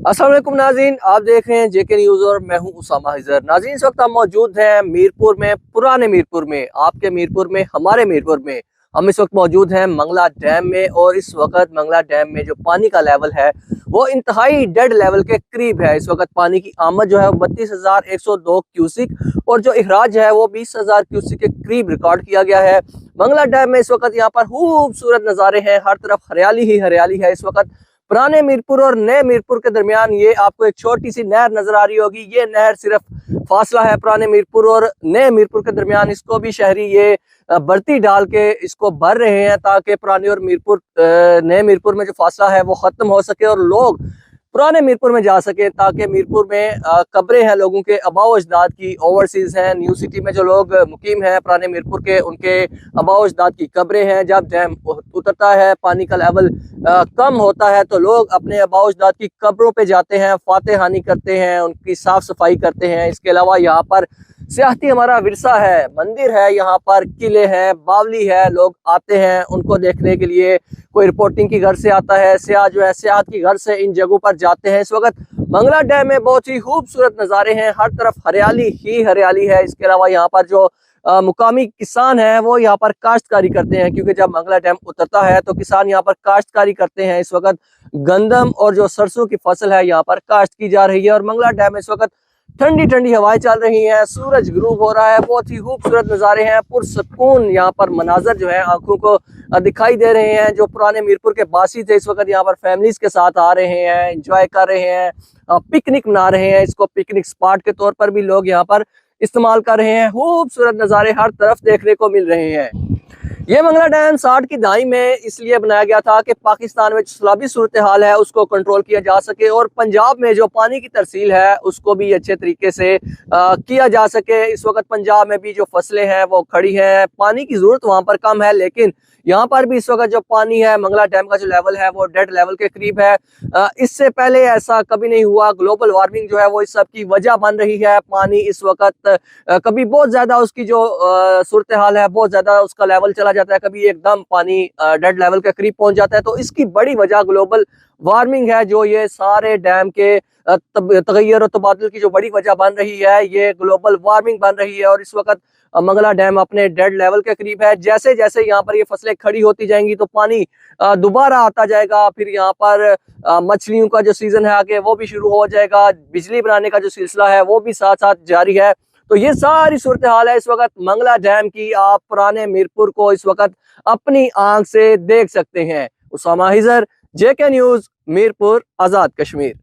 अस्सलाम वालेकुम नाज़रीन, आप देख रहे हैं जेके न्यूज़ और मैं हूं उसामा हिजर। नाज़रीन, इस वक्त हम मौजूद हैं मीरपुर में, पुराने मीरपुर में, आपके मीरपुर में, हमारे मीरपुर में। हम इस वक्त मौजूद हैं मंगला डैम में और इस वक्त मंगला डैम में जो पानी का लेवल है वो इंतहाई डेड लेवल के करीब है। इस वक्त पानी की आमद जो है 32,102 क्यूसिक और जो इखराज है वो 20,000 क्यूसिक के करीब रिकॉर्ड किया गया है। मंगला डैम में इस वक्त यहाँ पर खूबसूरत नज़ारे हैं, हर तरफ हरियाली ही हरियाली है। इस वक्त पुराने मीरपुर और नए मीरपुर के दरमियान ये आपको एक छोटी सी नहर नजर आ रही होगी। ये नहर सिर्फ फासला है पुराने मीरपुर और नए मीरपुर के दरमियान। इसको भी शहरी ये बर्ती डाल के इसको भर रहे हैं ताकि पुराने और नए मीरपुर में जो फासला है वो खत्म हो सके और लोग पुराने मीरपुर में जा सके, ताकि मीरपुर में कब्रें हैं लोगों के आबाओ अजदाद की, ओवरसीज हैं, न्यू सिटी में जो लोग मुकीम हैं पुराने मीरपुर के, उनके आबाओ अजदाद की कब्रें हैं। जब डैम उतरता है, पानी का लेवल कम होता है तो लोग अपने आबाओ अजदाद की कब्रों पे जाते हैं, फातेहानी करते हैं, उनकी साफ सफाई करते हैं। इसके अलावा यहाँ पर सियाहती हमारा विरसा है, मंदिर है, यहाँ पर किले हैं, बावली है, लोग आते हैं उनको देखने के लिए। कोई रिपोर्टिंग की घर से आता है, सियाह जो है सियाहत की घर से इन जगहों पर जाते हैं। इस वक्त मंगला डैम में बहुत ही खूबसूरत नज़ारे हैं, हर तरफ हरियाली ही हरियाली है। इसके अलावा यहाँ पर जो मुकामी किसान है वो यहाँ पर काश्तकारी करते हैं, क्योंकि जब मंगला डैम उतरता है तो किसान यहाँ पर काश्तकारी करते हैं। इस वक्त गंदम और जो सरसों की फसल है यहाँ पर काश्त की जा रही है और मंगला डैम में इस वक्त ठंडी ठंडी हवाएं चल रही हैं, सूरज ग्रूब हो रहा है, बहुत ही खूबसूरत नज़ारे हैं, पुरसकून यहाँ पर मनाजर जो है आंखों को दिखाई दे रहे हैं। जो पुराने मीरपुर के बासी थे इस वक्त यहाँ पर फैमिलीज के साथ आ रहे हैं, एंजॉय कर रहे हैं, पिकनिक मना रहे हैं। इसको पिकनिक स्पॉट के तौर पर भी लोग यहाँ पर इस्तेमाल कर रहे हैं। खूबसूरत नज़ारे हर तरफ देखने को मिल रहे हैं। ये मंगला डैम 60 की दहाई में इसलिए बनाया गया था कि पाकिस्तान में सैलाबी सूरत हाल है उसको कंट्रोल किया जा सके और पंजाब में जो पानी की तरसील है उसको भी अच्छे तरीके से किया जा सके। इस वक्त पंजाब में भी जो फसलें हैं वो खड़ी हैं, पानी की ज़रूरत वहाँ पर कम है, लेकिन यहाँ पर भी इस वक्त जो पानी है मंगला डैम का जो लेवल है वो डेड लेवल के करीब है। इससे पहले ऐसा कभी नहीं हुआ। ग्लोबल वार्मिंग जो है वो इस सब की वजह बन रही है। पानी इस वक्त कभी बहुत ज़्यादा उसकी जो सूरत हाल है बहुत ज़्यादा उसका लेवल चला जाता है, कभी एकदम पानी डेड लेवल के करीब पहुंच जाता है। तो इसकी बड़ी वजह ग्लोबल वार्मिंग है, जो ये सारे डैम के तगैयर और तबादल की जो बड़ी वजह बन रही है, ये ग्लोबल वार्मिंग बन रही है। और इस वक्त मंगला डैम अपने डेड लेवल के करीब है। जैसे जैसे यहाँ पर ये फसलें खड़ी होती जाएंगी तो पानी दोबारा आता जाएगा। फिर यहाँ पर मछलियों का जो सीजन है आगे वो भी शुरू हो जाएगा, बिजली बनाने का जो सिलसिला है वो भी साथ साथ जारी है। तो ये सारी सूरत हाल है इस वक्त मंगला डैम की। आप पुराने मीरपुर को इस वक्त अपनी आंख से देख सकते हैं। उसामा हिजर, जेके न्यूज़, मीरपुर, आज़ाद कश्मीर।